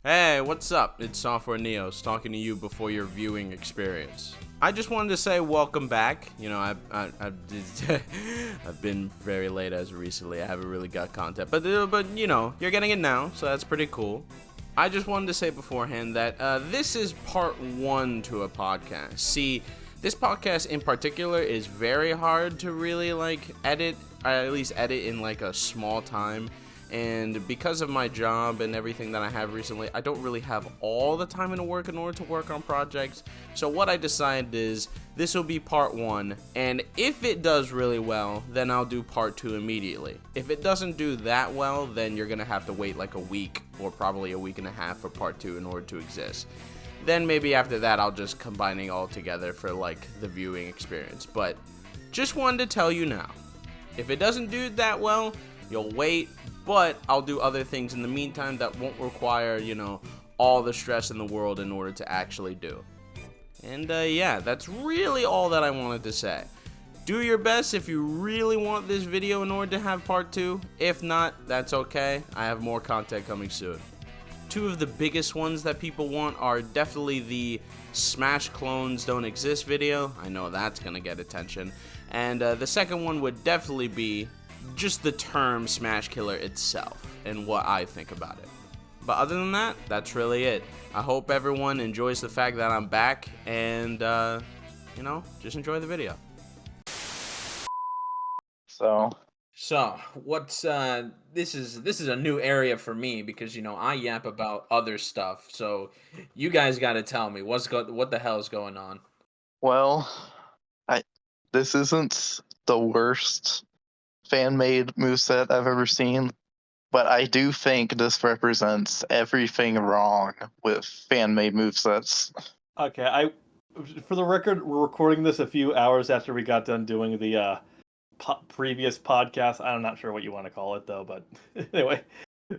Hey, what's up? It's Software Neos talking to you before your viewing experience. I just wanted to say welcome back. You know, I've been very late as of recently. I haven't really got content, but you know, you're getting it now, so that's pretty cool. I just wanted to say beforehand that this is part one to a podcast. See, this podcast in particular is very hard to really edit, or at least edit in a small time. And because of my job and everything that I have recently, I don't really have all the time in order to work on projects. So what I decided is this will be part one, and if it does really well, then I'll do part two immediately. If it doesn't do that well, then you're gonna have to wait a week or probably a week and a half for part two in order to exist. Then maybe after that, I'll just combine it all together for the viewing experience. But just wanted to tell you now, if it doesn't do that well, you'll wait. But I'll do other things in the meantime that won't require, all the stress in the world in order to actually do. And yeah, that's really all that I wanted to say. Do your best if you really want this video in order to have part two. If not, that's okay. I have more content coming soon. Two of the biggest ones that people want are definitely the Smash clones don't exist video. I know that's gonna get attention. And the second one would definitely be just the term Smash Killer itself and what I think about it. But other than that, that's really it. I hope everyone enjoys the fact that I'm back and, just enjoy the video. So what's this is a new area for me because I yap about other stuff. So you guys got to tell me what the hell is going on. Well, this isn't the worst fan-made moveset I've ever seen, but I do think this represents everything wrong with fan-made movesets. Okay, for the record, we're recording this a few hours after we got done doing the previous podcast. I'm not sure what you want to call it though, but anyway,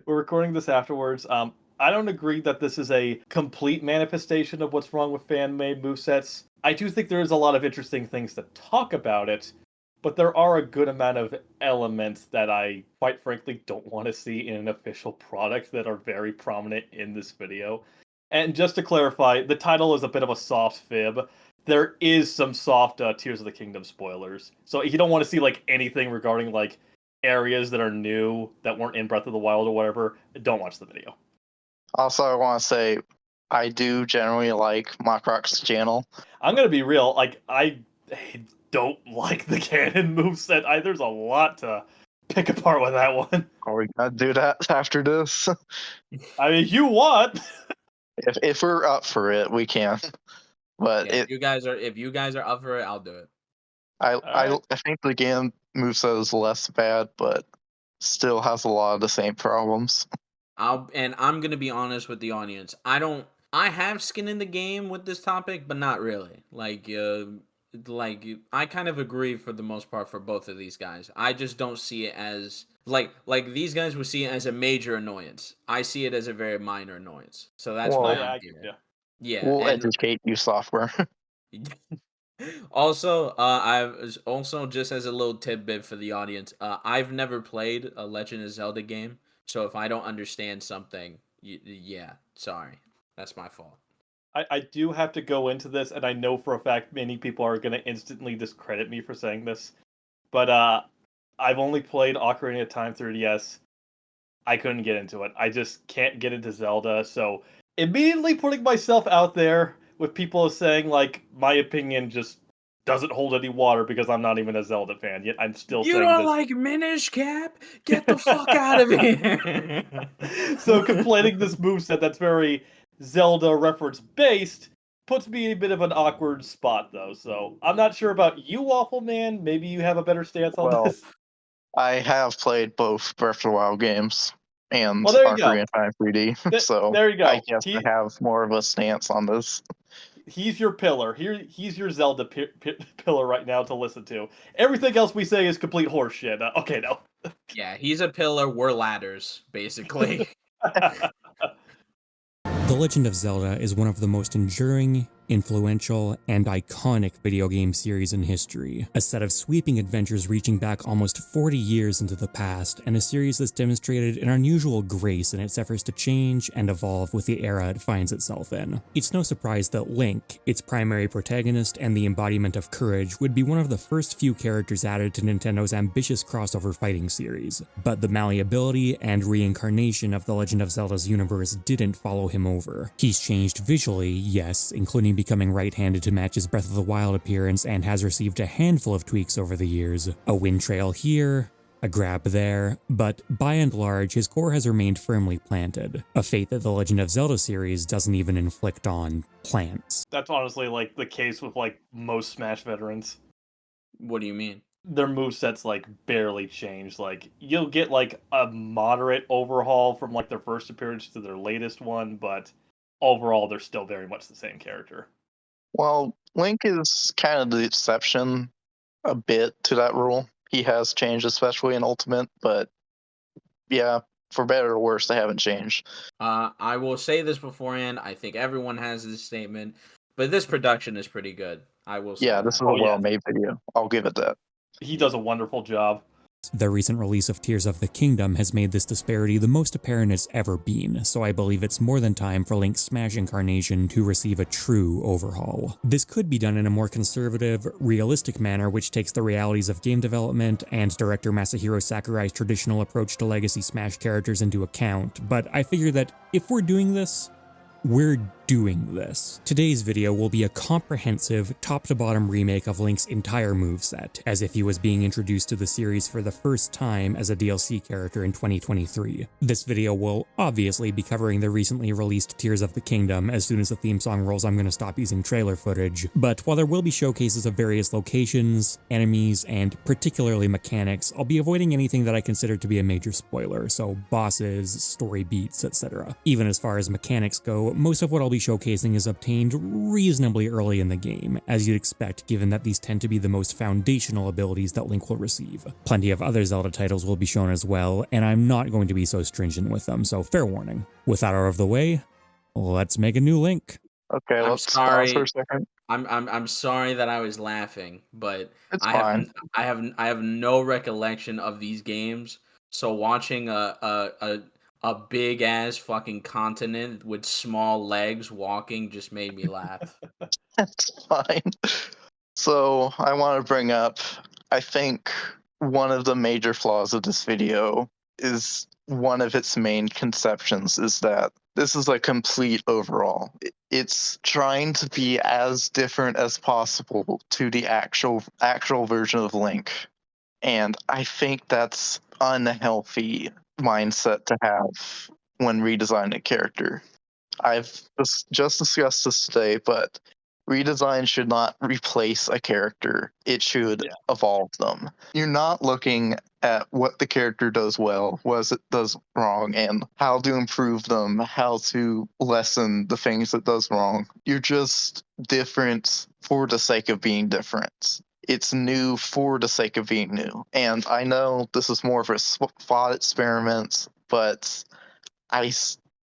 we're recording this afterwards. I don't agree that this is a complete manifestation of what's wrong with fan-made movesets. I do think there is a lot of interesting things to talk about it, but there are a good amount of elements that I, quite frankly, don't want to see in an official product that are very prominent in this video. And just to clarify, the title is a bit of a soft fib. There is some soft Tears of the Kingdom spoilers. So if you don't want to see anything regarding areas that are new that weren't in Breath of the Wild or whatever, don't watch the video. Also, I want to say, I do generally like Mockrock's channel. I'm going to be real, I don't like the canon moveset. There's a lot to pick apart with that one. Are we gonna do that after this? I mean, you want? if we're up for it, we can. But yeah, if you guys are up for it, I'll do it. I think the game moveset is less bad, but still has a lot of the same problems. I'm gonna be honest with the audience. I have skin in the game with this topic, but not really. I kind of agree for the most part for both of these guys. I just don't see it as like these guys would see it as a major annoyance. I see it as a very minor annoyance. So that's why I'm here. Yeah, we'll educate you, software. Also, I was also just as a little tidbit for the audience. I've never played a Legend of Zelda game, so if I don't understand something, yeah, sorry, that's my fault. I do have to go into this, and I know for a fact many people are going to instantly discredit me for saying this, but I've only played Ocarina of Time 3DS. I couldn't get into it. I just can't get into Zelda, so immediately putting myself out there with people saying, my opinion just doesn't hold any water because I'm not even a Zelda fan, yet I'm still saying this. You don't like Minish Cap? Get the fuck out of here! So complaining this moveset that's very Zelda reference based puts me in a bit of an awkward spot though. So I'm not sure about you, Waffle Man. Maybe you have a better stance on this. I have played both Breath of the Wild games and Ocarina of Time 3D. So there you go. I guess I have more of a stance on this. He's your pillar. He's your Zelda pillar right now to listen to. Everything else we say is complete horseshit. Okay, no. Yeah, he's a pillar. We're ladders, basically. The Legend of Zelda is one of the most enduring influential, and iconic video game series in history. A set of sweeping adventures reaching back almost 40 years into the past, and a series that's demonstrated an unusual grace in its efforts to change and evolve with the era it finds itself in. It's no surprise that Link, its primary protagonist and the embodiment of courage, would be one of the first few characters added to Nintendo's ambitious crossover fighting series, but the malleability and reincarnation of The Legend of Zelda's universe didn't follow him over. He's changed visually, yes, including becoming right-handed to match his Breath of the Wild appearance, and has received a handful of tweaks over the years. A wind trail here, a grab there, but by and large, his core has remained firmly planted, a fate that the Legend of Zelda series doesn't even inflict on plants. That's honestly like the case with like most Smash veterans. What do you mean? Their movesets like barely change. Like you'll get like a moderate overhaul from like their first appearance to their latest one, but overall they're still very much the same character. Well, Link is kind of the exception a bit to that rule. He has changed, especially in Ultimate, but yeah, for better or worse, they haven't changed. I will say this beforehand. I think everyone has this statement, but this production is pretty good. I will say Yeah, that. this is a Oh, yeah. well-made video. I'll give it that. He does a wonderful job. The recent release of Tears of the Kingdom has made this disparity the most apparent it's ever been, so I believe it's more than time for Link's Smash incarnation to receive a true overhaul. This could be done in a more conservative, realistic manner which takes the realities of game development and director Masahiro Sakurai's traditional approach to legacy Smash characters into account, but I figure that if we're doing this, we're doing this. Today's video will be a comprehensive, top-to-bottom remake of Link's entire moveset, as if he was being introduced to the series for the first time as a DLC character in 2023. This video will obviously be covering the recently released Tears of the Kingdom. As soon as the theme song rolls, I'm going to stop using trailer footage, but while there will be showcases of various locations, enemies, and particularly mechanics, I'll be avoiding anything that I consider to be a major spoiler, so bosses, story beats, etc. Even as far as mechanics go, most of what I'll be showcasing is obtained reasonably early in the game, as you'd expect given that these tend to be the most foundational abilities that Link will receive. Plenty of other Zelda titles will be shown as well, and I'm not going to be so stringent with them, so fair warning. With that out of the way, let's make a new Link. Okay, I'm let's sorry. pause for a second. I'm sorry that I was laughing, but It's I fine. have no recollection of these games. So watching a big ass fucking continent with small legs walking just made me laugh. It's fine. So I want to bring up, I think one of the major flaws of this video is one of its main conceptions is that this is a complete overall. It's trying to be as different as possible to the actual version of Link. And I think that's unhealthy mindset to have when redesigning a character. I've just discussed this today, but redesign should not replace a character. It should evolve them. You're not looking at what the character does well, what it does wrong, and how to improve them, how to lessen the things it does wrong. You're just different for the sake of being different. It's new for the sake of being new. And I know this is more of a thought experiment, but I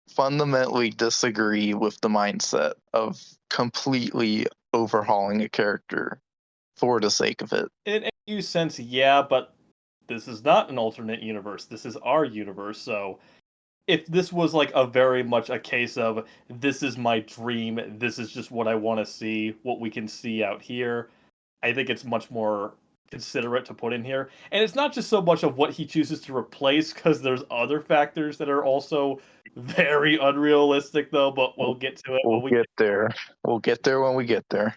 fundamentally disagree with the mindset of completely overhauling a character for the sake of it. In a few sense, yeah, but this is not an alternate universe. This is our universe, so if this was like a very much a case of this is my dream, this is just what I want to see, what we can see out here, I think it's much more considerate to put in here. And it's not just so much of what he chooses to replace, because there's other factors that are also very unrealistic, though, but we'll get to it when we get there. We'll get there when we get there.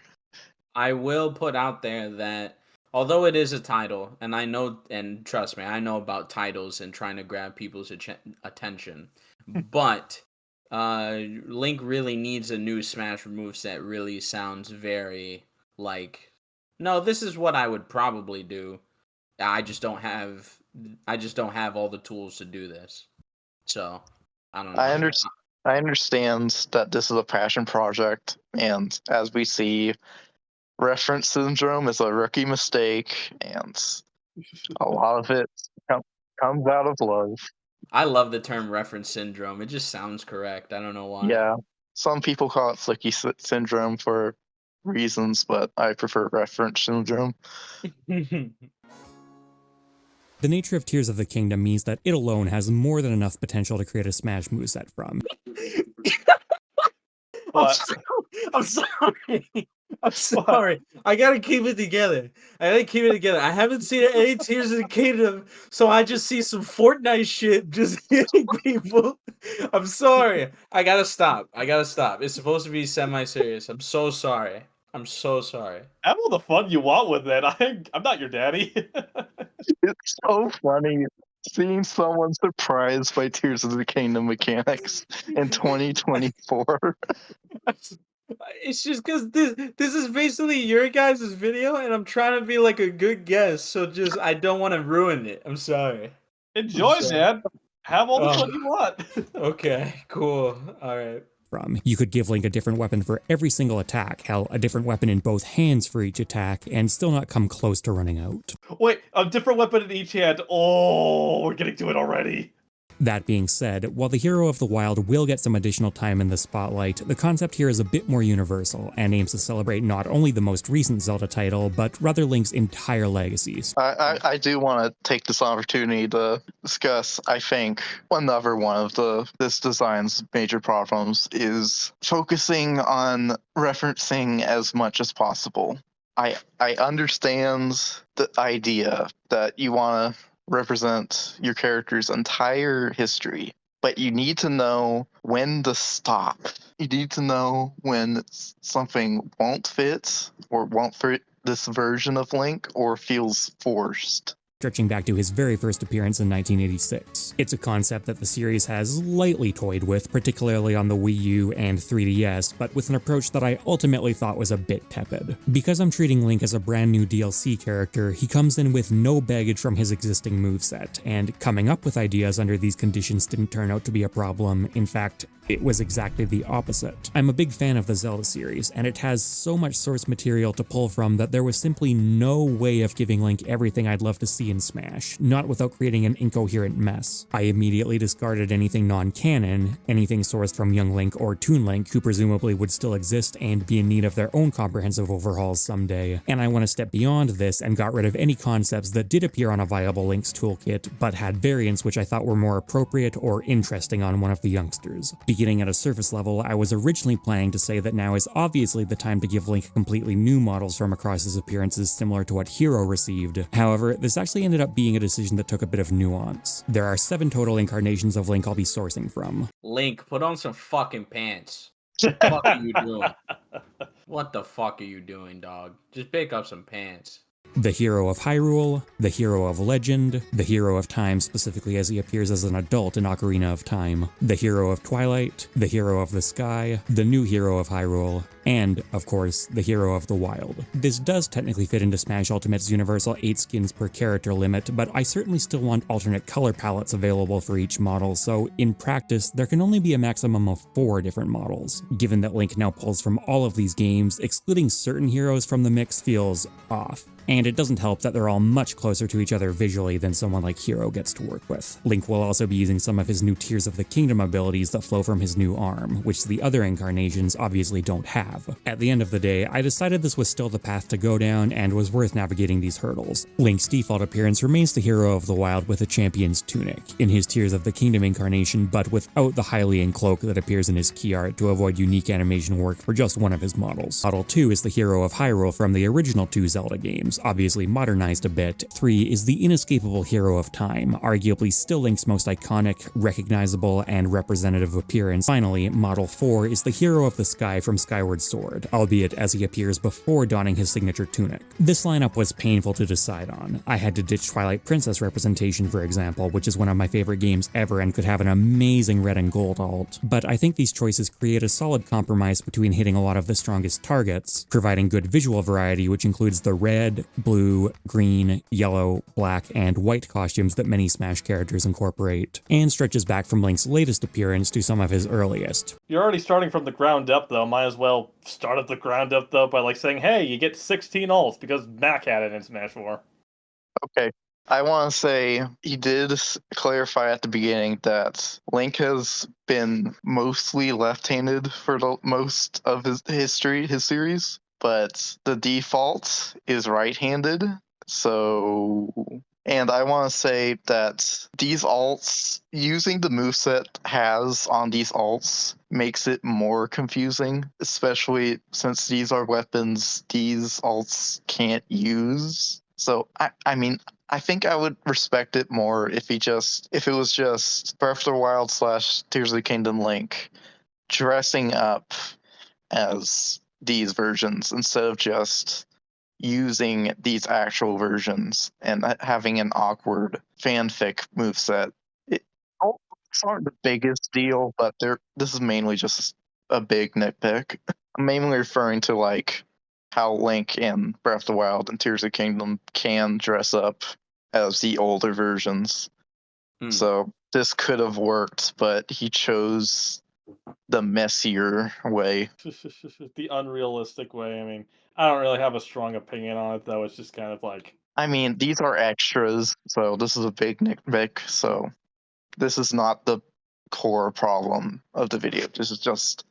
I will put out there that although it is a title, and I know, and trust me, I know about titles and trying to grab people's attention, but Link really needs a new Smash moveset. Really sounds very like, no, this is what I would probably do. I just don't have all the tools to do this. So I don't know. I understand that this is a passion project, and as we see, reference syndrome is a rookie mistake, and a lot of it comes out of love. I love the term reference syndrome. It just sounds correct. I don't know why. Yeah, Some people call it flicky syndrome for reasons, but I prefer reference syndrome. The nature of Tears of the Kingdom means that it alone has more than enough potential to create a Smash moveset from. What? I'm sorry. I'm sorry. I gotta keep it together. I haven't seen any Tears of the Kingdom, so I just see some Fortnite shit just hitting people. I'm sorry. I gotta stop. It's supposed to be semi-serious. I'm so sorry. Have all the fun you want with it. I'm not your daddy. It's so funny seeing someone surprised by Tears of the Kingdom mechanics in 2024. It's just because this is basically your guys' video, and I'm trying to be like a good guest, so just I don't want to ruin it. I'm sorry. Enjoy, man. Have all the Oh. fun you want. Okay, cool. All right. From. You could give Link a different weapon for every single attack, hell, a different weapon in both hands for each attack, and still not come close to running out. Wait, a different weapon in each hand. Oh, we're getting to it already. That being said, while the Hero of the Wild will get some additional time in the spotlight, the concept here is a bit more universal and aims to celebrate not only the most recent Zelda title, but rather Link's entire legacies. I do want to take this opportunity to discuss, I think, another one of this design's major problems is focusing on referencing as much as possible. I understand the idea that you want to represent your character's entire history, but you need to know when to stop. You need to know when something won't fit or won't fit this version of Link or feels forced. Stretching back to his very first appearance in 1986. It's a concept that the series has lightly toyed with, particularly on the Wii U and 3DS, but with an approach that I ultimately thought was a bit tepid. Because I'm treating Link as a brand new DLC character, he comes in with no baggage from his existing moveset, and coming up with ideas under these conditions didn't turn out to be a problem. In fact, it was exactly the opposite. I'm a big fan of the Zelda series, and it has so much source material to pull from that there was simply no way of giving Link everything I'd love to see in Smash, not without creating an incoherent mess. I immediately discarded anything non-canon, anything sourced from Young Link or Toon Link, who presumably would still exist and be in need of their own comprehensive overhauls someday, and I went a step beyond this and got rid of any concepts that did appear on a viable Link's toolkit, but had variants which I thought were more appropriate or interesting on one of the youngsters. Beginning at a surface level, I was originally planning to say that now is obviously the time to give Link completely new models from across his appearances similar to what Hero received. However, this actually ended up being a decision that took a bit of nuance. There are 7 total incarnations of Link I'll be sourcing from. Link, put on some fucking pants. What the fuck are you doing? What the fuck are you doing, dog? Just pick up some pants. The Hero of Hyrule, the Hero of Legend, the Hero of Time specifically as he appears as an adult in Ocarina of Time, the Hero of Twilight, the Hero of the Sky, the new Hero of Hyrule, and, of course, the Hero of the Wild. This does technically fit into Smash Ultimate's universal 8 skins per character limit, but I certainly still want alternate color palettes available for each model, so in practice, there can only be a maximum of 4 different models. Given that Link now pulls from all of these games, excluding certain heroes from the mix feels off. And it doesn't help that they're all much closer to each other visually than someone like Hero gets to work with. Link will also be using some of his new Tears of the Kingdom abilities that flow from his new arm, which the other incarnations obviously don't have. At the end of the day, I decided this was still the path to go down and was worth navigating these hurdles. Link's default appearance remains the Hero of the Wild with a champion's tunic, in his Tears of the Kingdom incarnation, but without the Hylian cloak that appears in his key art to avoid unique animation work for just one of his models. Model 2 is the Hero of Hyrule from the original 2 Zelda games, obviously modernized a bit. 3 is the inescapable Hero of Time, arguably still Link's most iconic, recognizable, and representative appearance. Finally, Model 4 is the Hero of the Sky from Skyward Sword, albeit as he appears before donning his signature tunic. This lineup was painful to decide on. I had to ditch Twilight Princess representation, for example, which is one of my favorite games ever and could have an amazing red and gold alt, but I think these choices create a solid compromise between hitting a lot of the strongest targets, providing good visual variety, which includes the red, blue, green, yellow, black, and white costumes that many Smash characters incorporate, and stretches back from Link's latest appearance to some of his earliest. You're already starting from the ground up, though. Might as well start at the ground up, though, by saying, hey, you get 16 alts, because Mac had it in Smash 4. Okay, I want to say he did clarify at the beginning that Link has been mostly left-handed for the most of his history, his series, but the default is right-handed. So, and I want to say that these alts, using the moveset has on these alts, makes it more confusing, especially since these are weapons these alts can't use. So, I mean, I think I would respect it more if if it was just Breath of the Wild / Tears of the Kingdom Link dressing up as these versions instead of just using these actual versions and having an awkward fanfic moveset. It's not the biggest deal, but this is mainly just a big nitpick. I'm mainly referring to like how Link in Breath of the Wild and Tears of the Kingdom can dress up as the older versions. So this could have worked, but he chose the messier way. The unrealistic way. I mean, I don't really have a strong opinion on it, though. It's just kind of like, I mean, these are extras, so this is a big nitpick. So this is not the core problem of the video. This is just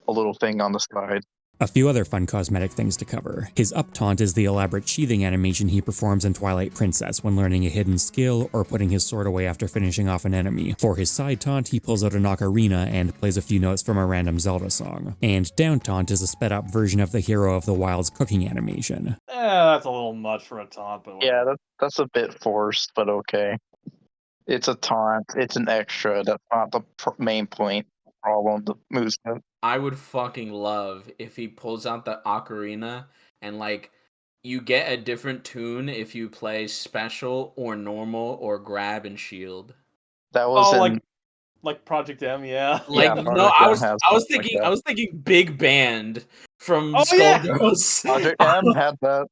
a little thing on the side. A few other fun cosmetic things to cover. His up taunt is the elaborate sheathing animation he performs in Twilight Princess when learning a hidden skill or putting his sword away after finishing off an enemy. For his side taunt, he pulls out an ocarina and plays a few notes from a random Zelda song. And down taunt is a sped up version of the Hero of the Wild's cooking animation. that's a little much for a taunt, but Yeah, that's a bit forced, but okay. It's a taunt. It's an extra. That's not the main point. Problem. The movement. I would fucking love if he pulls out the ocarina and like you get a different tune if you play special or normal or grab and shield. That was like Project M, yeah. Like Yeah, no, Project I was M has thinking like I was thinking big band from Oh, yeah! Skullgirls. Project M had that.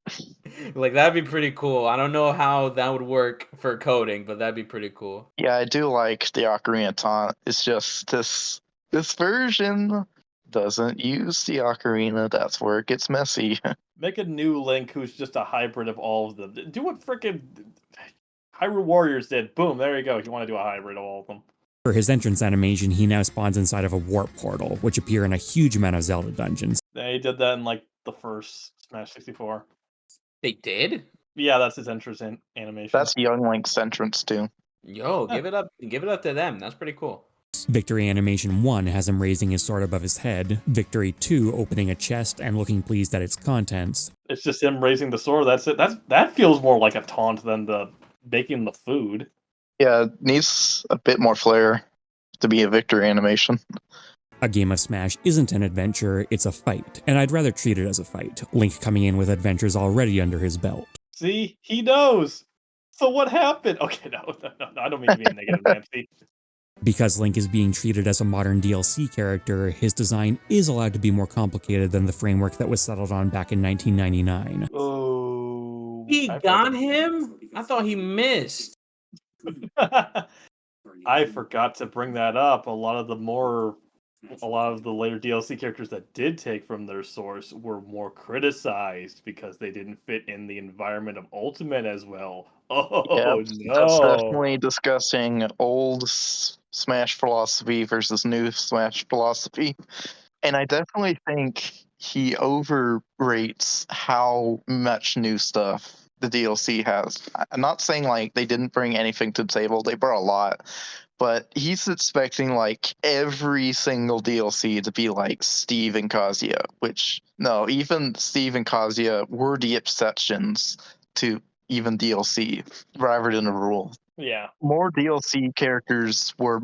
Like that'd be pretty cool. I don't know how that would work for coding, but that'd be pretty cool. Yeah, I do like the ocarina taunt. It's just this version doesn't use the ocarina. That's where it gets messy. Make a new Link who's just a hybrid of all of them. Do what frickin' Hyrule Warriors did. Boom, there you go. You want to do a hybrid of all of them. For his entrance animation, he now spawns inside of a warp portal, which appear in a huge amount of Zelda dungeons. They did that in like the first Smash 64. They did? Yeah, that's his entrance animation. That's Young Link's entrance too. Yo, give it up to them. That's pretty cool. Victory Animation 1 has him raising his sword above his head, Victory 2 opening a chest and looking pleased at its contents. It's just him raising the sword. That's it. That feels more like a taunt than the baking the food. Yeah, it needs a bit more flair to be a victory animation. A game of Smash isn't an adventure, it's a fight, and I'd rather treat it as a fight, Link coming in with adventures already under his belt. See? He knows! So what happened? Okay, no, I don't mean to be a negative Nancy. Because Link is being treated as a modern DLC character, his design is allowed to be more complicated than the framework that was settled on back in 1999. Oh. He got him? I thought he missed. I forgot to bring that up. A lot of the later DLC characters that did take from their source were more criticized because they didn't fit in the environment of Ultimate as well. Oh, Yeah, no. that's definitely discussing old Smash philosophy versus new Smash philosophy. And I definitely think he overrates how much new stuff the DLC has. I'm not saying like they didn't bring anything to the table, they brought a lot. But he's expecting like every single DLC to be like Steve and Kazuya, which no, even Steve and Kazuya were the exceptions to even DLC rather than a rule. Yeah. More DLC characters were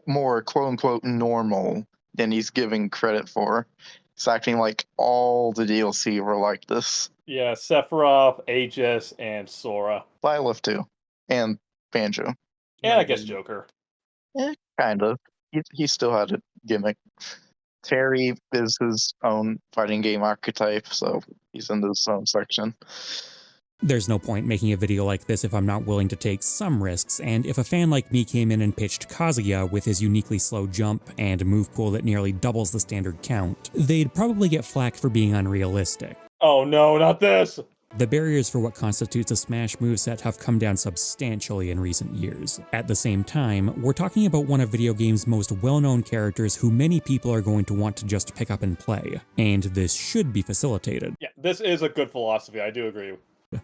more quote unquote normal than he's giving credit for. He's acting like all the DLC were like this. Yeah, Sephiroth, Aegis, and Sora. Byleth too. And Banjo. And I guess Joker. Kind of. He still had a gimmick. Terry is his own fighting game archetype, so he's in his own section. There's no point making a video like this if I'm not willing to take some risks, and if a fan like me came in and pitched Kazuya with his uniquely slow jump and a move pool that nearly doubles the standard count, they'd probably get flack for being unrealistic. Oh no, not this! The barriers for what constitutes a Smash moveset have come down substantially in recent years. At the same time, we're talking about one of video games' most well-known characters who many people are going to want to just pick up and play, and this should be facilitated. Yeah, this is a good philosophy. I do agree.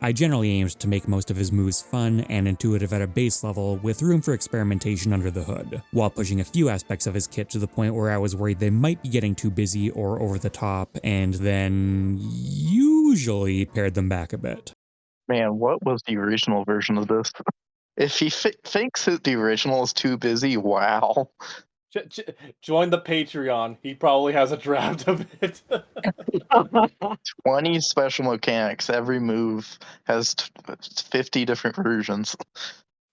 I generally aimed to make most of his moves fun and intuitive at a base level, with room for experimentation under the hood, while pushing a few aspects of his kit to the point where I was worried they might be getting too busy or over the top, and then usually pared them back a bit. Man, what was the original version of this? If he thinks that the original is too busy, wow. Join the Patreon. He probably has a draft of it. 20 special mechanics. Every move has 50 different versions.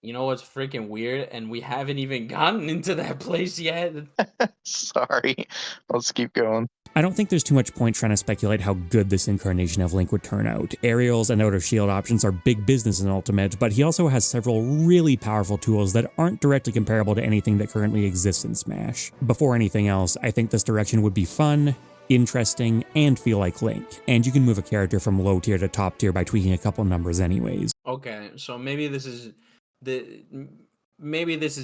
You know what's freaking weird? And we haven't even gotten into that place yet. Sorry. Let's keep going. I don't think there's too much point trying to speculate how good this incarnation of Link would turn out. Aerials and out of shield options are big business in Ultimate, but he also has several really powerful tools that aren't directly comparable to anything that currently exists in Smash. Before anything else, I think this direction would be fun, interesting, and feel like Link, and you can move a character from low tier to top tier by tweaking a couple numbers anyways. Okay, so maybe this is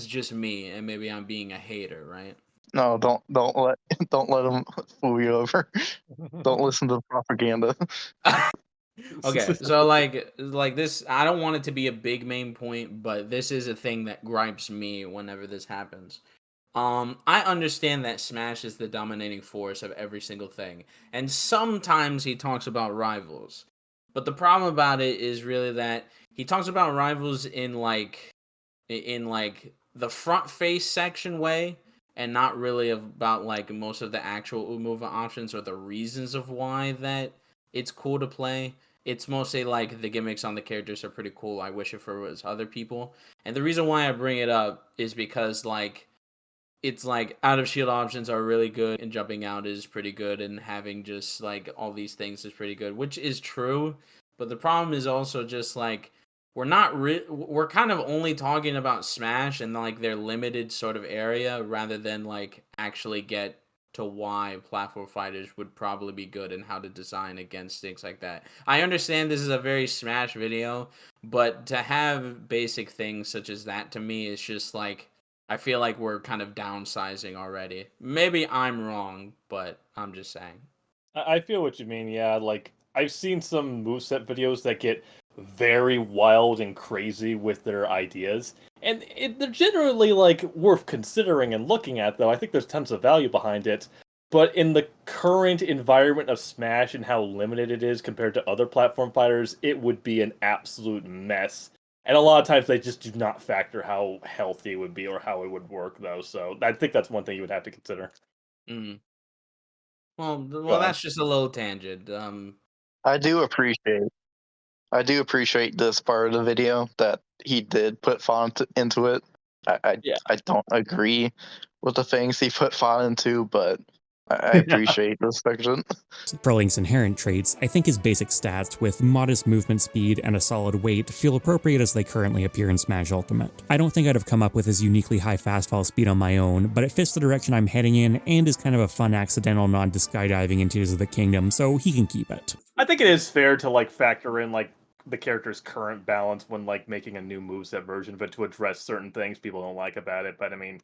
just me, and maybe I'm being a hater, right? No, don't let him fool you over. Don't listen to the propaganda. Okay, so like this, I don't want it to be a big main point, but this is a thing that gripes me whenever this happens. I understand that Smash is the dominating force of every single thing, and sometimes he talks about rivals. But the problem about it is really that he talks about rivals in like the front face section way, and not really about like most of the actual Umoova options or the reasons of why that it's cool to play. It's mostly like the gimmicks on the characters are pretty cool. I wish it for was other people. And the reason why I bring it up is because like it's like out of shield options are really good and jumping out is pretty good and having just like all these things is pretty good, which is true. But the problem is also just like we're kind of only talking about Smash and like their limited sort of area rather than like actually get to why platform fighters would probably be good and how to design against things like that. I understand this is a very Smash video, but to have basic things such as that to me is just like I feel like we're kind of downsizing already. Maybe I'm wrong, but I'm just saying. I feel what you mean, yeah. Like, I've seen some moveset videos that get very wild and crazy with their ideas. And they're generally, like, worth considering and looking at, though. I think there's tons of value behind it. But in the current environment of Smash and how limited it is compared to other platform fighters, it would be an absolute mess. And a lot of times they just do not factor how healthy it would be or how it would work, though. So I think that's one thing you would have to consider. Mm. Well, that's just a little tangent. I do appreciate this part of the video that he did put font into it. I don't agree with the things he put font into, but I appreciate this section. For Link's inherent traits, I think his basic stats with modest movement speed and a solid weight feel appropriate as they currently appear in Smash Ultimate. I don't think I'd have come up with his uniquely high fastfall speed on my own, but it fits the direction I'm heading in and is kind of a fun accidental nod to skydiving in Tears of the Kingdom, so he can keep it. I think it is fair to like factor in like the character's current balance when like making a new moveset version, but to address certain things people don't like about it. But I mean,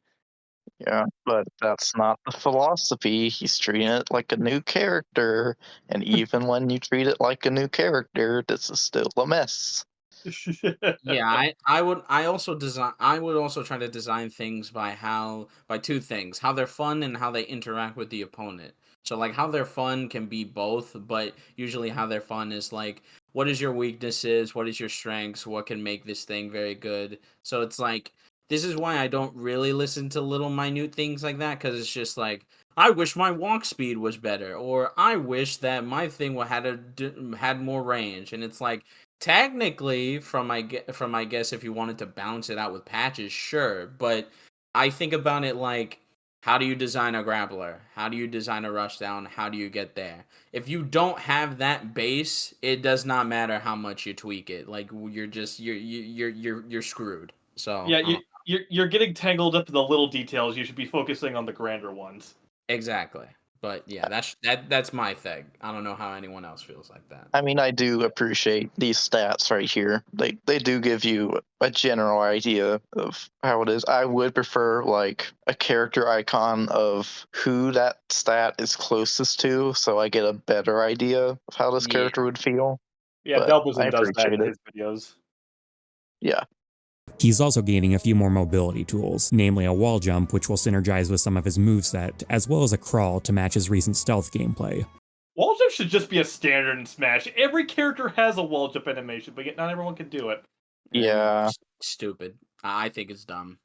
Yeah, but that's not the philosophy. He's treating it like a new character, and even when you treat it like a new character, this is still a mess. Yeah, I would also try to design things by two things, how they're fun and how they interact with the opponent. So like how they're fun can be both, but usually how they're fun is like what is your weaknesses, what is your strengths, what can make this thing very good. So it's like this is why I don't really listen to little minute things like that, because it's just like I wish my walk speed was better, or I wish that my thing had more range, and it's like technically from my guess, if you wanted to balance it out with patches, sure, but I think about it like, how do you design a grappler? How do you design a rushdown? How do you get there? If you don't have that base, it does not matter how much you tweak it. Like you're screwed. So yeah, you're getting tangled up in the little details. You should be focusing on the grander ones. exactly. But yeah, that's my thing. I don't know how anyone else feels like that. I mean, I do appreciate these stats right here. They do give you a general idea of how it is. I would prefer like a character icon of who that stat is closest to, so I get a better idea of how this Yeah. character would feel. Yeah, But Delbazin I does that in appreciate it. his videos. Yeah. He's also gaining a few more mobility tools, namely a wall jump which will synergize with some of his moveset, as well as a crawl to match his recent stealth gameplay. Wall jump should just be a standard in Smash. Every character has a wall jump animation, but yet not everyone can do it. Yeah. Stupid. I think it's dumb.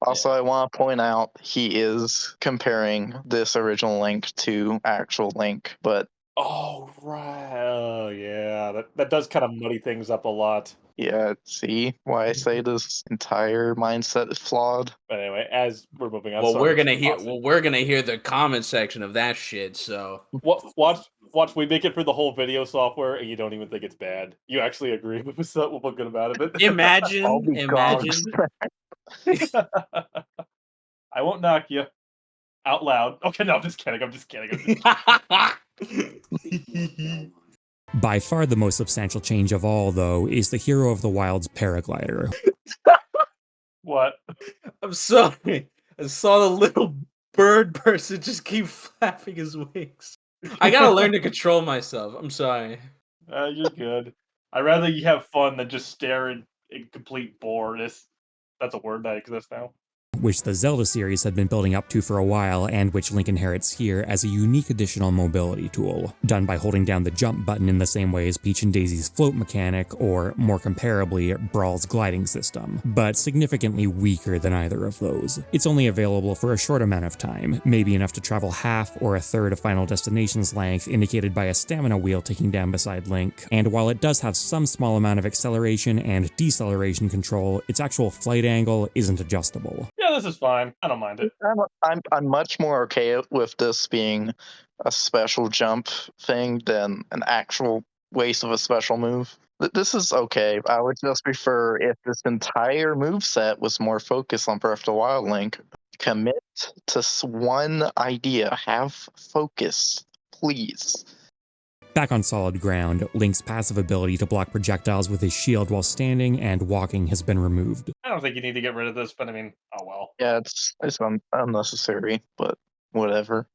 Also, I want to point out he is comparing this original Link to actual Link, but Oh, right. Oh, yeah. That does kind of muddy things up a lot. yeah, see why I say this entire mindset is flawed. But anyway, as we're moving on, Well, sorry, we're gonna hear the comment section of that shit. So watch. We make it through the whole video software, and you don't even think it's bad. You actually agree with what good about it. I'll imagine. be gongs. I won't knock you out loud. Okay, no, I'm just kidding. I'm just kidding. By far the most substantial change of all, though, is the Hero of the Wild's paraglider. What? I'm sorry. I saw the little bird person just keep flapping his wings. I gotta learn to control myself. I'm sorry. You're good. I'd rather you have fun than just stare in complete boredom. That's a word that exists now. Which the Zelda series had been building up to for a while, and which Link inherits here as a unique additional mobility tool, done by holding down the jump button in the same way as Peach and Daisy's float mechanic, or more comparably, Brawl's gliding system, but significantly weaker than either of those. It's only available for a short amount of time, maybe enough to travel half or a third of Final Destination's length, indicated by a stamina wheel ticking down beside Link, and while it does have some small amount of acceleration and deceleration control, its actual flight angle isn't adjustable. Yeah, this is fine. I don't mind it. I'm much more okay with this being a special jump thing than an actual waste of a special move. This is okay. I would just prefer if this entire move set was more focused on Breath of the Wild Link. Commit to one idea. Have focus, please. Back on solid ground, Link's passive ability to block projectiles with his shield while standing and walking has been removed. I don't think you need to get rid of this, but I mean, oh well. Yeah, it's unnecessary, but whatever.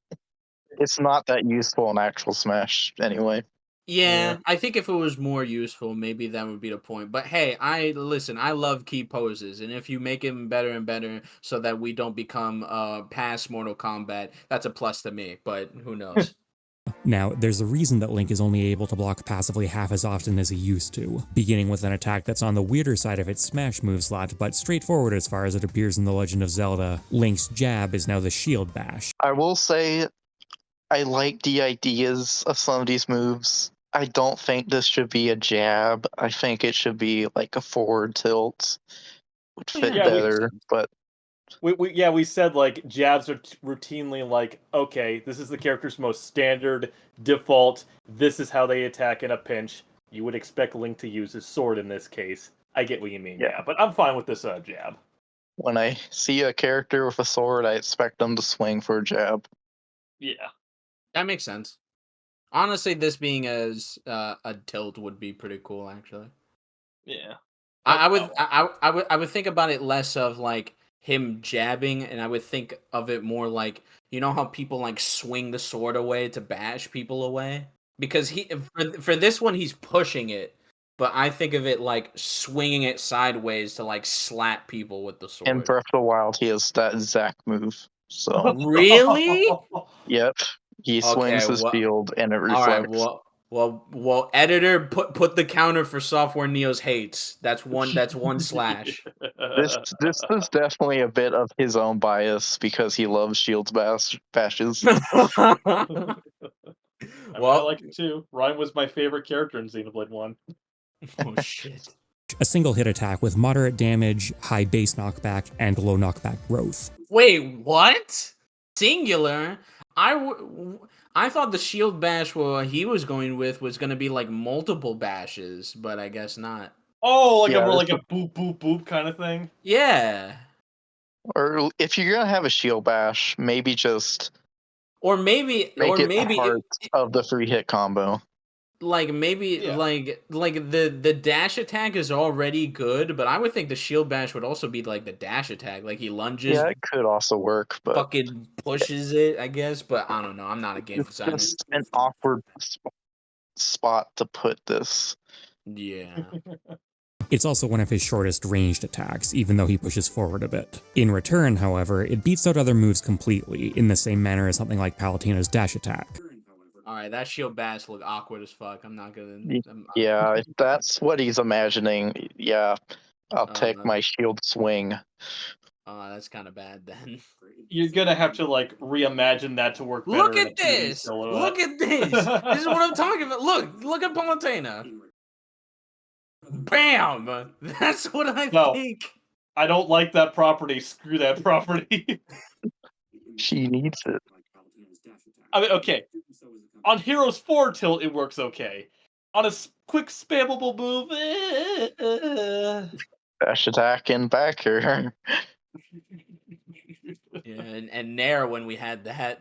It's not that useful in actual Smash anyway. Yeah, I think if it was more useful, maybe that would be the point. But hey, I love key poses, and if you make them better and better so that we don't become past Mortal Kombat, that's a plus to me, but who knows. Now, there's a reason that Link is only able to block passively half as often as he used to, beginning with an attack that's on the weirder side of its Smash move slot, but straightforward as far as it appears in The Legend of Zelda. Link's jab is now the shield bash. I will say I like the ideas of some of these moves. I don't think this should be a jab. I think it should be like a forward tilt. Would fit Yeah, better, but we said like jabs are routinely like, okay, this is the character's most standard default. This is how they attack in a pinch. You would expect Link to use his sword in this case. I get what you mean, yeah, but I'm fine with this jab. when I see a character with a sword, I expect them to swing for a jab. Yeah, That makes sense. Honestly, this being as a tilt would be pretty cool, actually. yeah. I would think about it less of like him jabbing, and I would think of it more like, you know how people like swing the sword away to bash people away? Because for this one he's pushing it, but I think of it like swinging it sideways to like slap people with the sword. In Breath of the Wild, he has that exact move. So Really? yep, he swings Okay, his well, shield and it all right, reflects. well, editor, put the counter for Software Neo's hates. That's one slash. This is definitely a bit of his own bias because he loves shields bashes. I Well, like it too. Ryan was my favorite character in Xenoblade 1. oh shit. A single hit attack with moderate damage, high base knockback, and low knockback growth. Wait, what? Singular? I thought the shield bash he was going with was going to be like multiple bashes, but I guess not. Oh, like Yeah, a like a boop boop boop kind of thing. Yeah. Or if you're gonna have a shield bash, maybe just Or maybe, Make it part of the free hit combo. like maybe Yeah. like the dash attack is already good, but I would think the shield bash would also be like the dash attack. Like he lunges, Yeah, it could also work, but fucking pushes it, I guess. But I don't know. I'm not a game it's designer. just an awkward spot to put this. Yeah. It's also one of his shortest ranged attacks, even though he pushes forward a bit. In return, however, it beats out other moves completely, in the same manner as something like Palutena's dash attack. Alright, that shield bash look awkward as fuck. I'm not gonna. Yeah, if that's what he's imagining, yeah, I'll take my shield swing. That's kind of bad then. You're gonna have to like reimagine that to work better. Look in a at 2D this! silhouette. Look at this! This is what I'm talking about. Look at Palutena. Bam! That's what I No. think. I don't like that property. Screw that property. She needs it. I mean, okay. On Heroes 4 tilt, it works okay. On a quick spammable move, Dash attack and backer. Yeah, and Nair when we had that.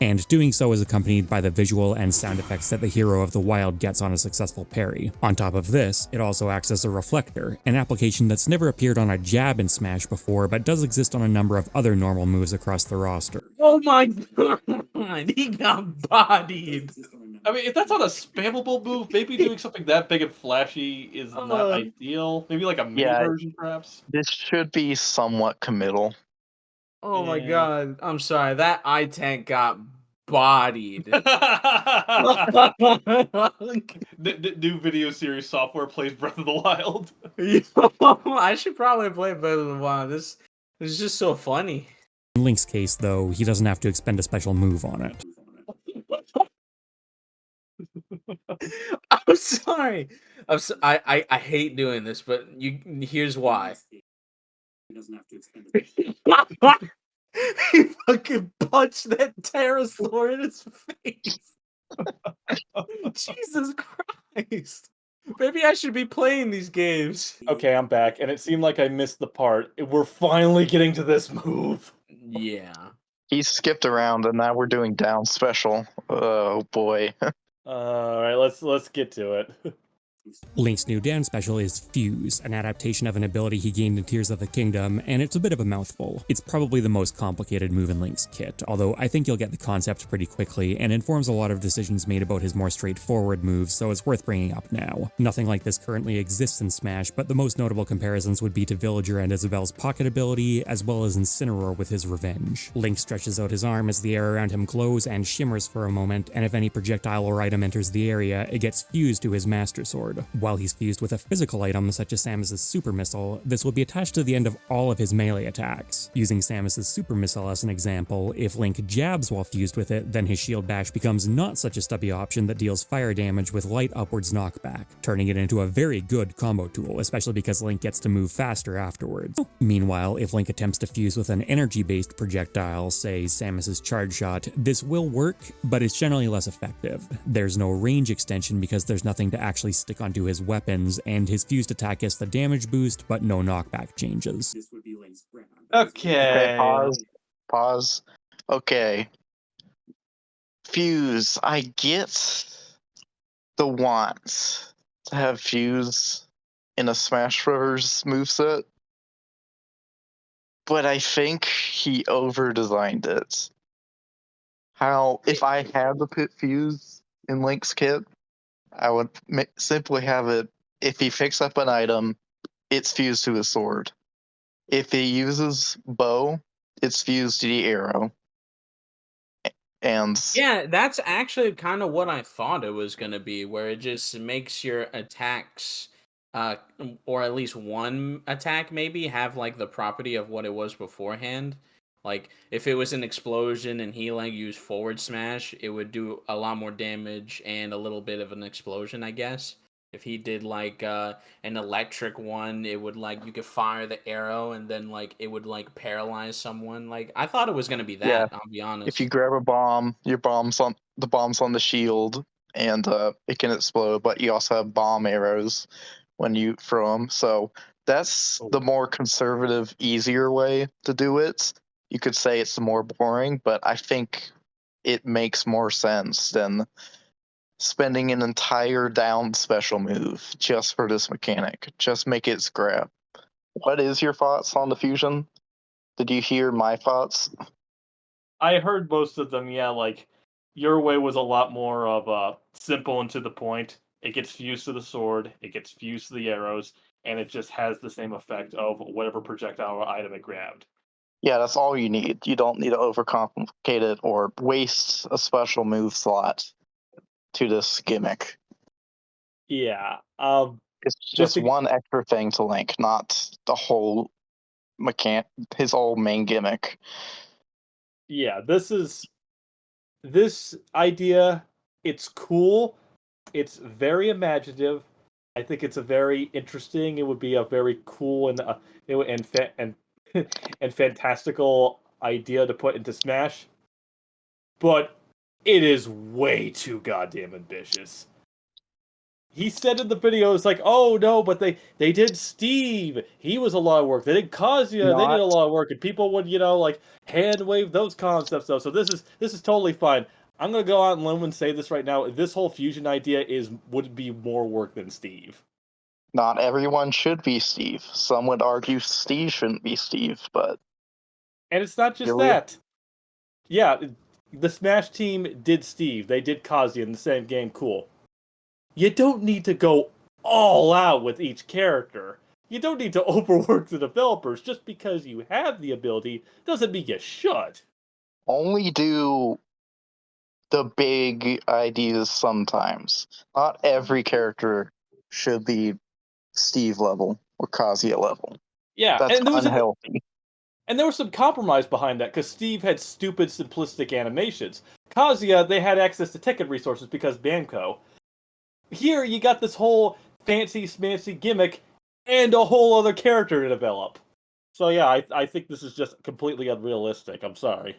And doing so is accompanied by the visual and sound effects that the hero of the wild gets on a successful parry. On top of this, it also acts as a reflector, an application that's never appeared on a jab in Smash before, but does exist on a number of other normal moves across the roster. Oh my god, he got bodied. I mean, if that's not a spammable move, maybe doing something that big and flashy is not ideal. Maybe like a mini version, perhaps. This should be somewhat committal. Oh my Yeah. god, I'm sorry, that I-Tank got bodied. New video series software plays Breath of the Wild. I should probably play Breath of the Wild. This is just so funny. In Link's case, though, he doesn't have to expend a special move on it. I'm sorry. I hate doing this, but here's why. He fucking punched that pterosaur in his face. Jesus Christ. Maybe I should be playing these games. Okay, I'm back, and it seemed like I missed the part. We're finally getting to this move. Yeah. He skipped around, and now we're doing down special. Oh boy. Alright, let's get to it. Link's new down special is Fuse, an adaptation of an ability he gained in Tears of the Kingdom, and it's a bit of a mouthful. It's probably the most complicated move in Link's kit, although I think you'll get the concept pretty quickly, and informs a lot of decisions made about his more straightforward moves, so it's worth bringing up now. Nothing like this currently exists in Smash, but the most notable comparisons would be to Villager and Isabelle's pocket ability, as well as Incineroar with his Revenge. Link stretches out his arm as the air around him glows and shimmers for a moment, and if any projectile or item enters the area, it gets fused to his Master Sword. While he's fused with a physical item such as Samus's Super Missile, this will be attached to the end of all of his melee attacks. Using Samus's Super Missile as an example, if Link jabs while fused with it, then his Shield Bash becomes not such a stubby option that deals fire damage with light upwards knockback, turning it into a very good combo tool, especially because Link gets to move faster afterwards. Meanwhile, if Link attempts to fuse with an energy-based projectile, say Samus's Charge Shot, this will work, but it's generally less effective. There's no range extension because there's nothing to actually stick onto his weapons, and his fused attack gets the damage boost, but no knockback changes. Okay. Pause. Okay. Fuse. I get the want to have Fuse in a Smash Bros. Moveset, but I think he over-designed it. If I had the Pit Fuse in Link's kit, I would simply have it, if he picks up an item, it's fused to his sword. If he uses bow, it's fused to the arrow. And Yeah, that's actually kind of what I thought it was going to be, where it just makes your attacks, or at least one attack maybe, have like the property of what it was beforehand. Like, if it was an explosion and he like used forward smash, it would do a lot more damage and a little bit of an explosion, I guess. If he did like an electric one, it would like, you could fire the arrow and then like it would like paralyze someone. Like, I thought it was gonna be that. Yeah. I'll be honest. if you grab a bomb, your bomb's on the shield, and it can explode. But you also have bomb arrows when you throw them. So that's the more conservative, easier way to do it. you could say it's more boring, but I think it makes more sense than spending an entire down special move just for this mechanic. Just make it grab. What is your thoughts on the fusion? Did you hear my thoughts? I heard most of them. Yeah, like your way was a lot more of simple and to the point. It gets fused to the sword, it gets fused to the arrows, and it just has the same effect of whatever projectile or item it grabbed. Yeah, that's all you need. You don't need to overcomplicate it or waste a special move slot to this gimmick. Yeah. It's Just just one extra thing to Link, not the whole his whole main gimmick. yeah, this idea. It's cool. It's very imaginative. I think it's a very interesting. It would be a very cool and and fantastical idea to put into Smash, but it is way too goddamn ambitious. He said in the video, it's like, oh no, but they did Steve. He was a lot of work. They did Kazuya. They did Not a lot of work, and people would like hand wave those concepts though. So this is totally fine. I'm gonna go out and limb and say this right now. This whole fusion idea would be more work than Steve. not everyone should be Steve. Some would argue Steve shouldn't be Steve, but And it's not just here we that. Yeah, the Smash team did Steve. They did Kazuya in the same game. Cool. You don't need to go all out with each character. You don't need to overwork the developers. Just because you have the ability doesn't mean you should. only do the big ideas sometimes. Not every character should be Steve level or Kazuya level. Yeah, That's and unhealthy. and there was some compromise behind that because Steve had stupid, simplistic animations. Kazuya, they had access to ticket resources because Banco. Here, you got this whole fancy, smancy gimmick and a whole other character to develop. So yeah, I think this is just completely unrealistic. I'm sorry.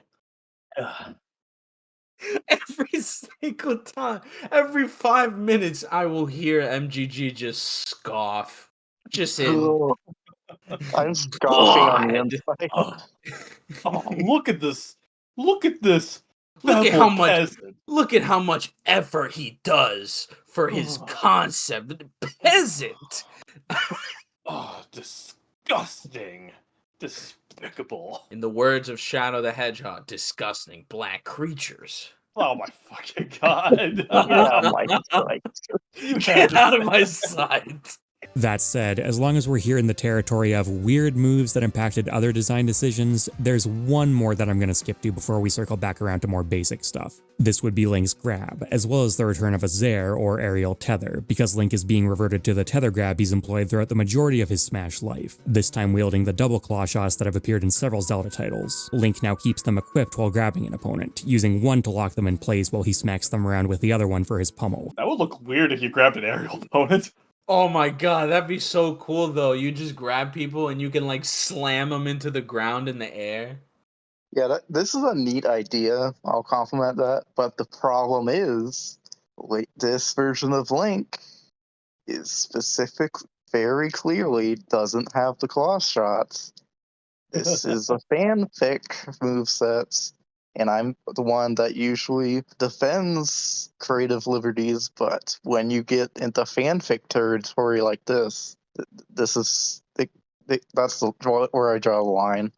Every single time, every 5 minutes, I will hear MGG just scoff. Just in Ugh, I'm scoffing on the God. inside. Oh, look at this! Look at this! Look at Level how much peasant. look at how much effort he does for his concept. Peasant. Oh, disgusting, despicable. In the words of Shadow the Hedgehog, disgusting black creatures. Oh my fucking god! Yeah, my sight. You had Get to out of say my that. sight. That said, as long as we're here in the territory of weird moves that impacted other design decisions, there's one more that I'm going to skip to before we circle back around to more basic stuff. This would be Link's grab, as well as the return of a Zair or aerial tether, because Link is being reverted to the tether grab he's employed throughout the majority of his Smash life, this time wielding the double claw shots that have appeared in several Zelda titles. Link now keeps them equipped while grabbing an opponent, using one to lock them in place while he smacks them around with the other one for his pummel. That would look weird if you grabbed an aerial opponent. Oh my god, that'd be so cool though. You just grab people and you can like slam them into the ground in the air. Yeah, this is a neat idea. I'll compliment that. But the problem is, this version of Link is specific, very clearly doesn't have the claw shots. This is a fanfic moveset, and I'm the one that usually defends creative liberties. But when you get into fanfic territory like this, this is that's where I draw the line.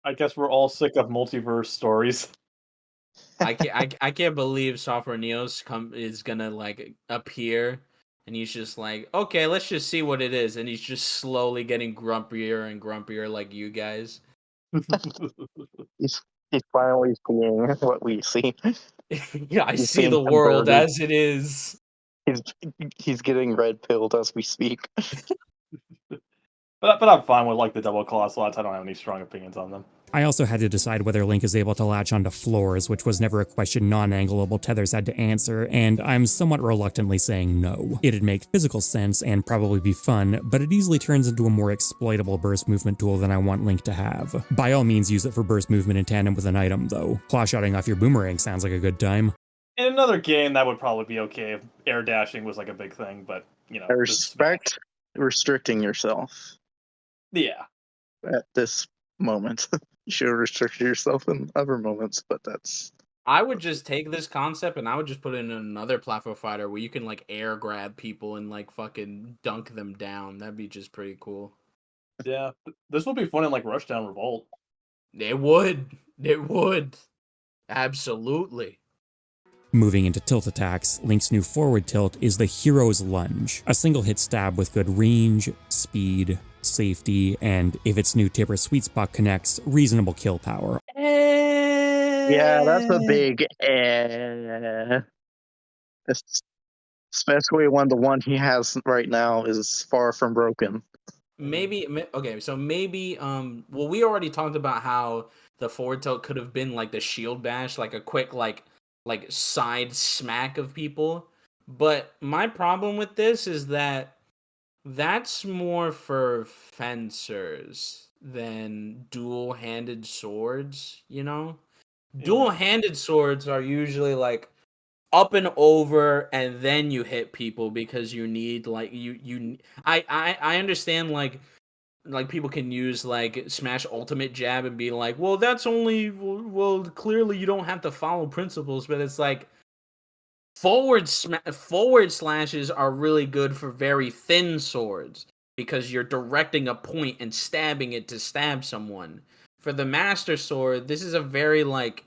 I guess we're all sick of multiverse stories. I can't believe Software Neos is gonna like appear and he's just like, okay, let's just see what it is, and he's just slowly getting grumpier and grumpier like you guys. He's finally seeing what we see. Yeah, I He's see being the world converted. as it is. He's getting red pilled as we speak. But I'm fine with like the double claw slots. I don't have any strong opinions on them. I also had to decide whether Link is able to latch onto floors, which was never a question non-angleable tethers had to answer, and I'm somewhat reluctantly saying no. It'd make physical sense and probably be fun, but it easily turns into a more exploitable burst movement tool than I want Link to have. By all means use it for burst movement in tandem with an item, though. Claw-shotting off your boomerang sounds like a good time. In another game, that would probably be okay if air dashing was like a big thing, but you know, I respect restricting yourself yeah. at this moment. You should have restricted yourself in other moments, but that's I would just take this concept and I would just put it in another platform fighter where you can like air grab people and like fucking dunk them down. That'd be just pretty cool. Yeah, this would be fun in like Rushdown Revolt. It would. It would. Absolutely. Moving into tilt attacks, Link's new forward tilt is the Hero's Lunge, a single hit stab with good range, speed, safety, and if its new tip or sweet spot connects, reasonable kill power. yeah, that's a big especially when the one he has right now is far from broken. Maybe okay, so maybe well we already talked about how the forward tilt could have been like the shield bash, like a quick like side smack of people. But my problem with this is that that's more for fencers than dual-handed swords, you know? Dual-handed swords are usually like up and over and then you hit people because you need like I understand like people can use like smash ultimate jab and be like, well, that's only well clearly you don't have to follow principles, but it's like forward slashes are really good for very thin swords because you're directing a point and stabbing it to stab someone. For the master sword, this is a very like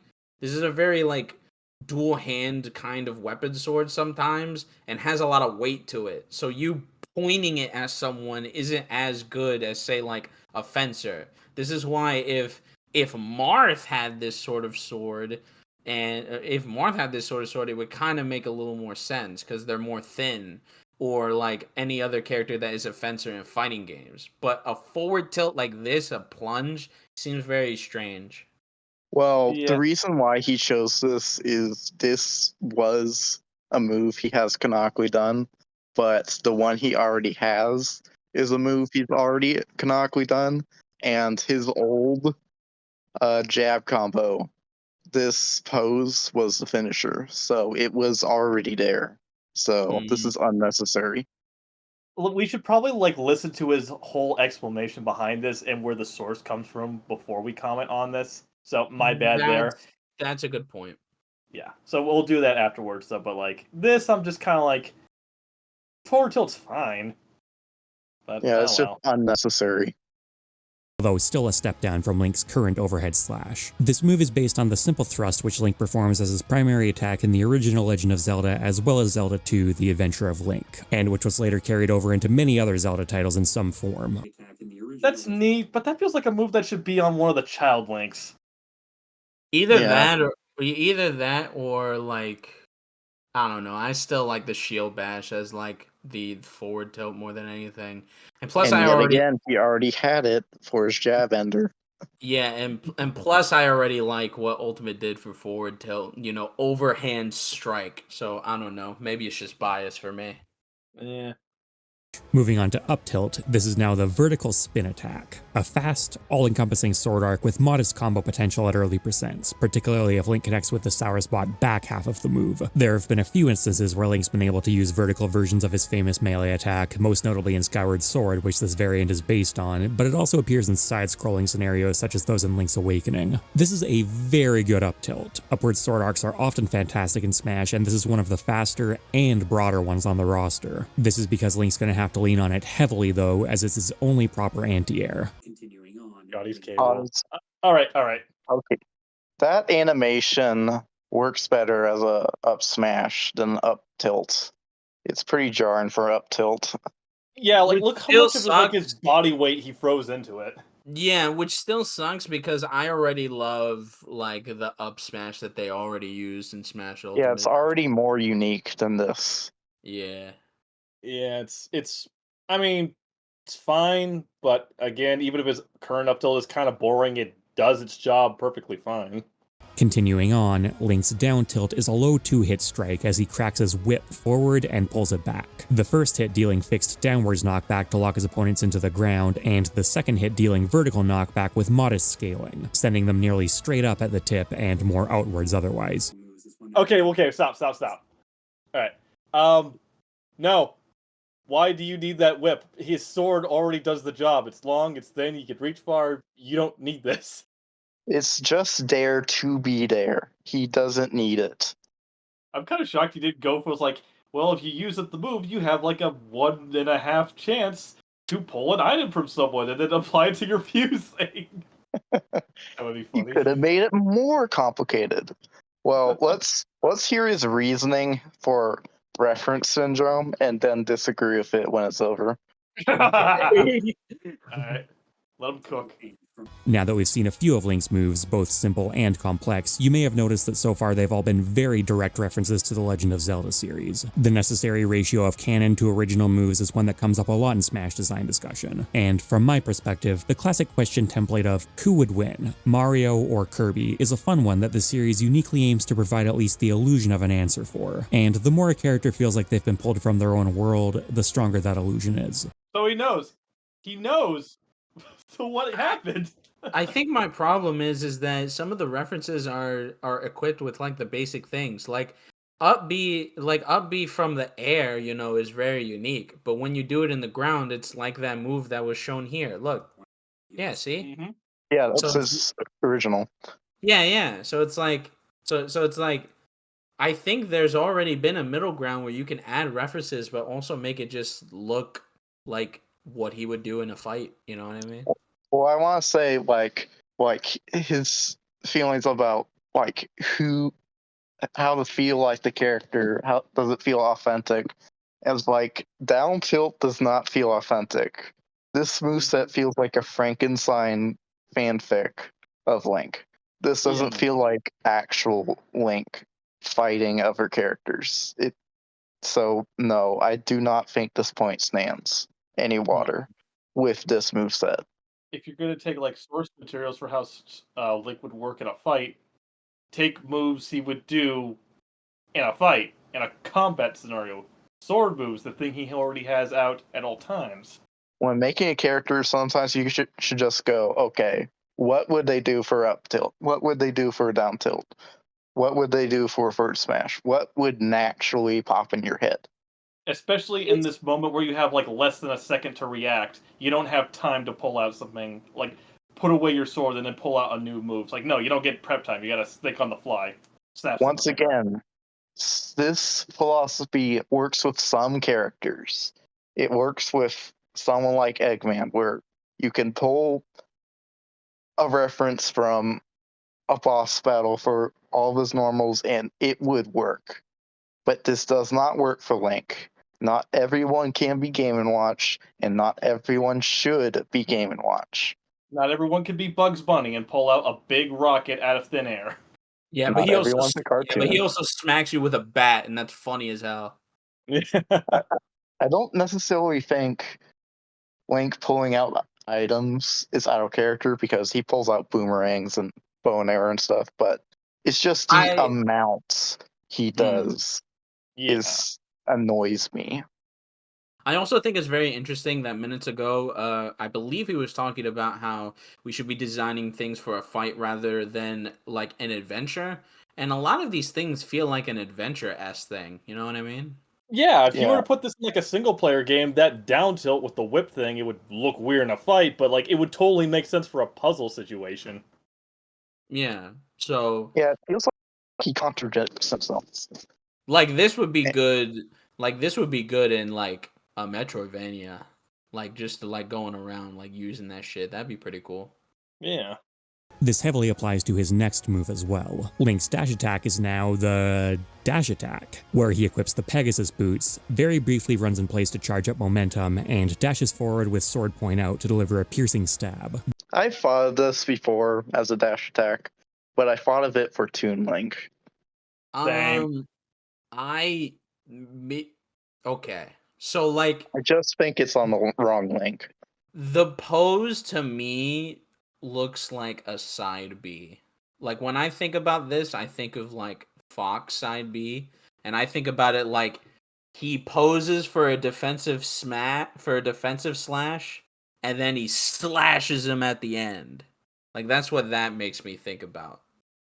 dual hand kind of weapon sword sometimes and has a lot of weight to it. So you pointing it at someone isn't as good as say like a fencer. This is why if Marth had this sort of sword, and if Marth had this sort of sword, it would kind of make a little more sense because they're more thin, or like any other character that is a fencer in fighting games. But a forward tilt like this, a plunge, seems very strange. Well, Yeah. the reason why he chose this was a move he has canonically done, but the one he already has is a move he's already canonically done, and his old jab combo, this pose was the finisher, so it was already there. So this is unnecessary. We should probably like listen to his whole explanation behind this and where the source comes from before we comment on this. So my bad there. That's a good point. Yeah. So we'll do that afterwards though, but like this I'm just kinda like forward tilt's fine. But Yeah, it's just well. unnecessary. Although still a step down from Link's current overhead slash. This move is based on the simple thrust which Link performs as his primary attack in the original Legend of Zelda as well as Zelda 2 The Adventure of Link, and which was later carried over into many other Zelda titles in some form. That's neat, but that feels like a move that should be on one of the child links. Either Yeah. that or like I don't know. I still like the shield bash as like the forward tilt more than anything. And plus And I yet already again, he already had it for his jab ender. yeah, and plus I already like what Ultimate did for forward tilt, you know, overhand strike. So I don't know. Maybe it's just bias for me. Yeah. Moving on to up tilt, this is now the vertical spin attack, a fast, all-encompassing sword arc with modest combo potential at early percents, particularly if Link connects with the sour spot back half of the move. There have been a few instances where Link's been able to use vertical versions of his famous melee attack, most notably in Skyward Sword, which this variant is based on, but it also appears in side-scrolling scenarios such as those in Link's Awakening. This is a very good up tilt. Upward sword arcs are often fantastic in Smash, and this is one of the faster and broader ones on the roster. This is because Link's going to have to lean on it heavily though, as it's his only proper anti-air. Continuing on. God, he's capable. Alright. Okay. That animation works better as a up smash than up tilt. It's pretty jarring for up tilt. Yeah, like Which look how still much of his like his sucks. body weight he throws into it. Yeah, which still sucks because I already love like the up smash that they already used in Smash Ultimate. Yeah, it's already more unique than this. Yeah. Yeah, it's I mean, it's fine, but again, even if his current up tilt is kind of boring, it does its job perfectly fine. Continuing on, Link's down tilt is a low 2-hit strike as he cracks his whip forward and pulls it back. The first hit dealing fixed downwards knockback to lock his opponents into the ground, and the second hit dealing vertical knockback with modest scaling, sending them nearly straight up at the tip and more outwards otherwise. Okay, stop. Alright. No. Why do you need that whip? His sword already does the job. It's long, it's thin, you can reach far. You don't need this. It's just Dare to be Dare. He doesn't need it. I'm kind of shocked he didn't go for like, well, if you use up the move, you have like a 1.5 chance to pull an item from someone and then apply it to your fuse thing. That would be You funny. could have made it more complicated. Well, let's hear his reasoning for reference syndrome and then disagree with it when it's over. Alright. Let him cook. Now that we've seen a few of Link's moves, both simple and complex, you may have noticed that so far they've all been very direct references to the Legend of Zelda series. The necessary ratio of canon to original moves is one that comes up a lot in Smash design discussion. And from my perspective, the classic question template of who would win, Mario or Kirby, is a fun one that the series uniquely aims to provide at least the illusion of an answer for. And the more a character feels like they've been pulled from their own world, the stronger that illusion is. So he knows. He knows. So what happened? I think my problem is that some of the references are equipped with like the basic things. Like up B from the air, you know, is very unique. But when you do it in the ground, it's like that move that was shown here. Look. Yeah, see? Mhm. Yeah, that's So- his original. Yeah. So it's like it's like I think there's already been a middle ground where you can add references but also make it just look like what he would do in a fight, you know what I mean? Well, I want to say like his feelings about like how to feel like the character. How does it feel authentic? As like down tilt does not feel authentic. This moveset feels like a Frankenstein fanfic of Link. This doesn't Yeah. feel like actual Link fighting other characters. So no, I do not think this point stands any water with this moveset. If you're going to take like source materials for how Link would work in a fight, take moves he would do in a fight, in a combat scenario. Sword moves, the thing he already has out at all times. When making a character, sometimes you should just go, okay, what would they do for up tilt? What would they do for down tilt? What would they do for forward smash? What would naturally pop in your head? Especially in this moment where you have like less than a second to react, you don't have time to pull out something like put away your sword and then pull out a new move. It's like, no, you don't get prep time. You gotta think on the fly. Snap Once something. again, this philosophy works with some characters. It works with someone like Eggman, where you can pull a reference from a boss battle for all of his normals and it would work. But this does not work for Link. Not everyone can be Game & Watch, and not everyone should be Game & Watch. Not everyone can be Bugs Bunny and pull out a big rocket out of thin air. Yeah, Not but he also everyone's a cartoon. but he also smacks you with a bat and that's funny as hell. I don't necessarily think Link pulling out items is out of character because he pulls out boomerangs and bow and arrow and stuff, but it's just the amounts he does is annoys me. I also think it's very interesting that minutes ago, I believe he was talking about how we should be designing things for a fight rather than like an adventure. And a lot of these things feel like an adventure-esque thing. You know what I mean? Yeah, if you were Yeah. to put this in like a single player game, that down tilt with the whip thing, it would look weird in a fight, but like it would totally make sense for a puzzle situation. Yeah. So Yeah, it feels like he contradicts himself. like this would be good. Like this would be good in like a Metroidvania. Like just to, like going around like using that shit. That'd be pretty cool. Yeah. This heavily applies to his next move as well. Link's dash attack is now the dash attack, where he equips the Pegasus boots, very briefly runs in place to charge up momentum, and dashes forward with sword point out to deliver a piercing stab. I thought of this before as a dash attack, but I thought of it for Toon Link. Same. Okay. So like I just think it's on the wrong Link. the pose to me looks like a side B. Like when I think about this, I think of like Fox side B, and I think about it like he poses for a defensive slash, and then he slashes him at the end. Like that's what that makes me think about.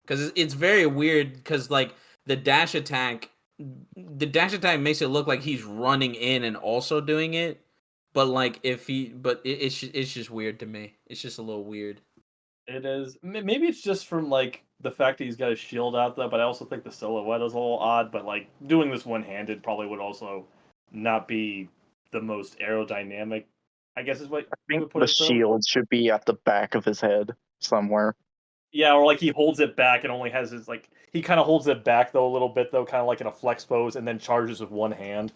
Because it's very weird. Because like the dash attack makes it look like he's running in and also doing it. But like it's just weird to me. It's just a little weird. It is. Maybe it's just from like the fact that he's got his shield out though, but I also think the silhouette is a little odd. But like doing this one-handed probably would also not be the most aerodynamic. I guess is what I you think would put the it though. shield should be at the back of his head somewhere. Yeah, or like he holds it back and only has his like he kind of holds it back though a little bit though, kind of like in a flex pose, and then charges with one hand.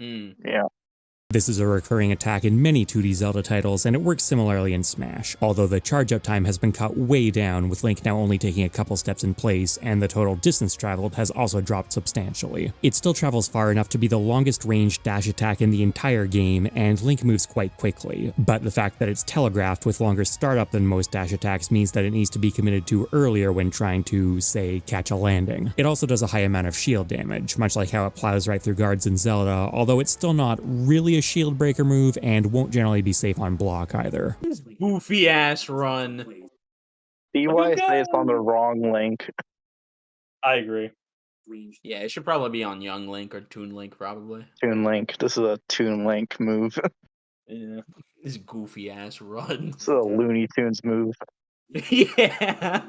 Mm. Yeah. This is a recurring attack in many 2D Zelda titles, and it works similarly in Smash, although the charge-up time has been cut way down, with Link now only taking a couple steps in place, and the total distance traveled has also dropped substantially. It still travels far enough to be the longest range dash attack in the entire game, and Link moves quite quickly, but the fact that it's telegraphed with longer startup than most dash attacks means that it needs to be committed to earlier when trying to, say, catch a landing. It also does a high amount of shield damage, much like how it plows right through guards in Zelda, although it's still not really a shield breaker move and won't generally be safe on block either. Goofy ass run. DY say it's on the wrong Link. I agree. Yeah, it should probably be on Young Link or Toon Link, probably. Toon Link. This is a Toon Link move. Yeah. This goofy ass run. This is a Looney Tunes move. Yeah.